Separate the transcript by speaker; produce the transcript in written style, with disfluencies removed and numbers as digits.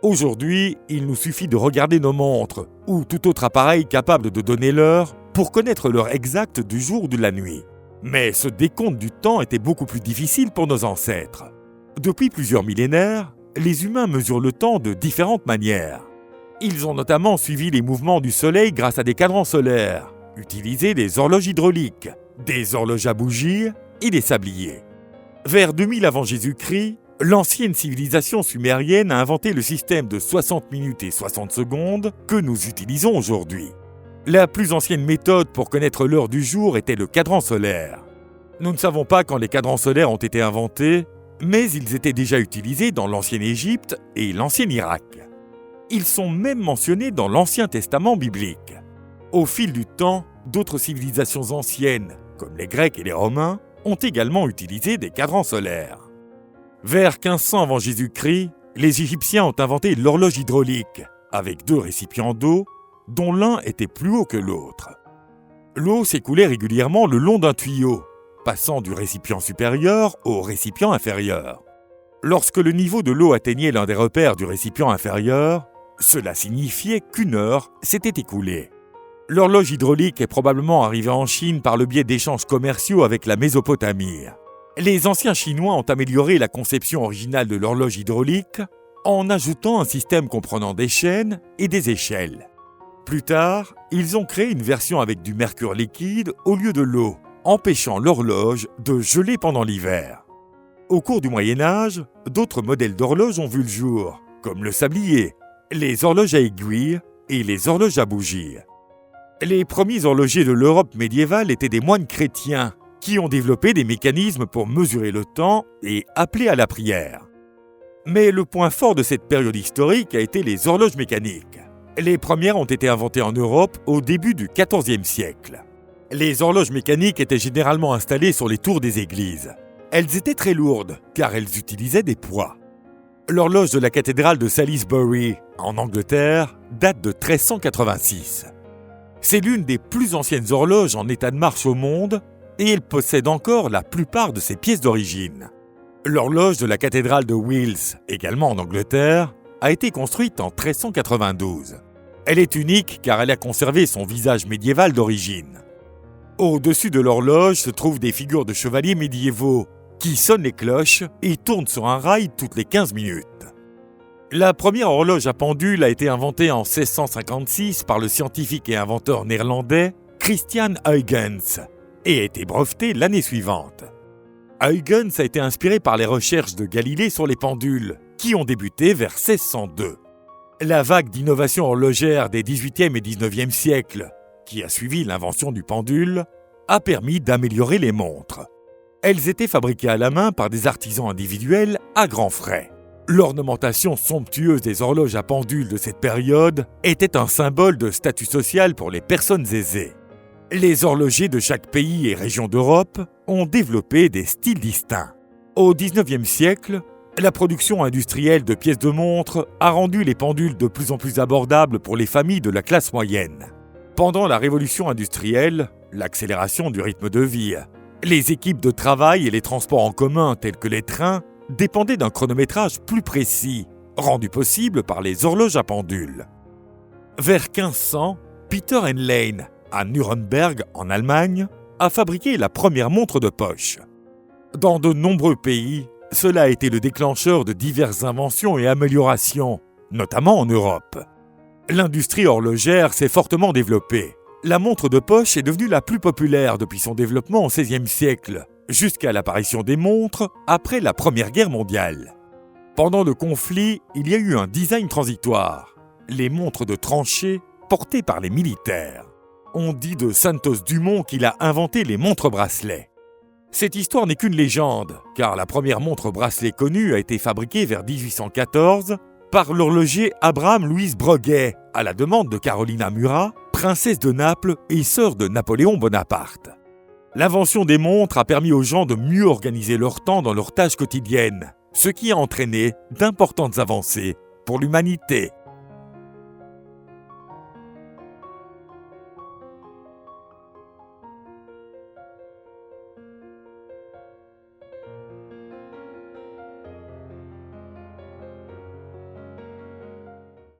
Speaker 1: Aujourd'hui, il nous suffit de regarder nos montres ou tout autre appareil capable de donner l'heure pour connaître l'heure exacte du jour ou de la nuit. Mais ce décompte du temps était beaucoup plus difficile pour nos ancêtres. Depuis plusieurs millénaires, les humains mesurent le temps de différentes manières. Ils ont notamment suivi les mouvements du Soleil grâce à des cadrans solaires, utilisé des horloges hydrauliques, des horloges à bougies et des sabliers. Vers 2000 avant Jésus-Christ, l'ancienne civilisation sumérienne a inventé le système de 60 minutes et 60 secondes que nous utilisons aujourd'hui. La plus ancienne méthode pour connaître l'heure du jour était le cadran solaire. Nous ne savons pas quand les cadrans solaires ont été inventés, mais ils étaient déjà utilisés dans l'ancienne Égypte et l'ancien Irak. Ils sont même mentionnés dans l'Ancien Testament biblique. Au fil du temps, d'autres civilisations anciennes, comme les Grecs et les Romains, ont également utilisé des cadrans solaires. Vers 1500 avant Jésus-Christ, les Égyptiens ont inventé l'horloge hydraulique, avec 2 récipients d'eau, dont l'un était plus haut que l'autre. L'eau s'écoulait régulièrement le long d'un tuyau, passant du récipient supérieur au récipient inférieur. Lorsque le niveau de l'eau atteignait l'un des repères du récipient inférieur, cela signifiait qu'une heure s'était écoulée. L'horloge hydraulique est probablement arrivée en Chine par le biais d'échanges commerciaux avec la Mésopotamie. Les anciens Chinois ont amélioré la conception originale de l'horloge hydraulique en ajoutant un système comprenant des chaînes et des échelles. Plus tard, ils ont créé une version avec du mercure liquide au lieu de l'eau, empêchant l'horloge de geler pendant l'hiver. Au cours du Moyen-Âge, d'autres modèles d'horloges ont vu le jour, comme le sablier, les horloges à aiguilles et les horloges à bougies. Les premiers horlogers de l'Europe médiévale étaient des moines chrétiens qui ont développé des mécanismes pour mesurer le temps et appeler à la prière. Mais le point fort de cette période historique a été les horloges mécaniques. Les premières ont été inventées en Europe au début du XIVe siècle. Les horloges mécaniques étaient généralement installées sur les tours des églises. Elles étaient très lourdes, car elles utilisaient des poids. L'horloge de la cathédrale de Salisbury, en Angleterre, date de 1386. C'est l'une des plus anciennes horloges en état de marche au monde, et elle possède encore la plupart de ses pièces d'origine. L'horloge de la cathédrale de Wells, également en Angleterre, a été construite en 1392. Elle est unique car elle a conservé son visage médiéval d'origine. Au-dessus de l'horloge se trouvent des figures de chevaliers médiévaux qui sonnent les cloches et tournent sur un rail toutes les 15 minutes. La première horloge à pendule a été inventée en 1656 par le scientifique et inventeur néerlandais Christian Huygens et a été brevetée l'année suivante. Huygens a été inspiré par les recherches de Galilée sur les pendules, qui ont débuté vers 1602. La vague d'innovation horlogère des XVIIIe et XIXe siècles, qui a suivi l'invention du pendule, a permis d'améliorer les montres. Elles étaient fabriquées à la main par des artisans individuels à grands frais. L'ornementation somptueuse des horloges à pendule de cette période était un symbole de statut social pour les personnes aisées. Les horlogers de chaque pays et région d'Europe ont développé des styles distincts. Au XIXe siècle, la production industrielle de pièces de montres a rendu les pendules de plus en plus abordables pour les familles de la classe moyenne. Pendant la révolution industrielle, l'accélération du rythme de vie, les équipes de travail et les transports en commun tels que les trains dépendaient d'un chronométrage plus précis, rendu possible par les horloges à pendule. Vers 1500, Peter Henlein, à Nuremberg, en Allemagne, a fabriqué la première montre de poche. Dans de nombreux pays, cela a été le déclencheur de diverses inventions et améliorations, notamment en Europe. L'industrie horlogère s'est fortement développée. La montre de poche est devenue la plus populaire depuis son développement au XVIe siècle, jusqu'à l'apparition des montres après la Première Guerre mondiale. Pendant le conflit, il y a eu un design transitoire, les montres de tranchée portées par les militaires. On dit de Santos Dumont qu'il a inventé les montres-bracelets. Cette histoire n'est qu'une légende, car la première montre-bracelet connue a été fabriquée vers 1814 par l'horloger Abraham Louis Breguet, à la demande de Carolina Murat, princesse de Naples et sœur de Napoléon Bonaparte. L'invention des montres a permis aux gens de mieux organiser leur temps dans leurs tâches quotidiennes, ce qui a entraîné d'importantes avancées pour l'humanité.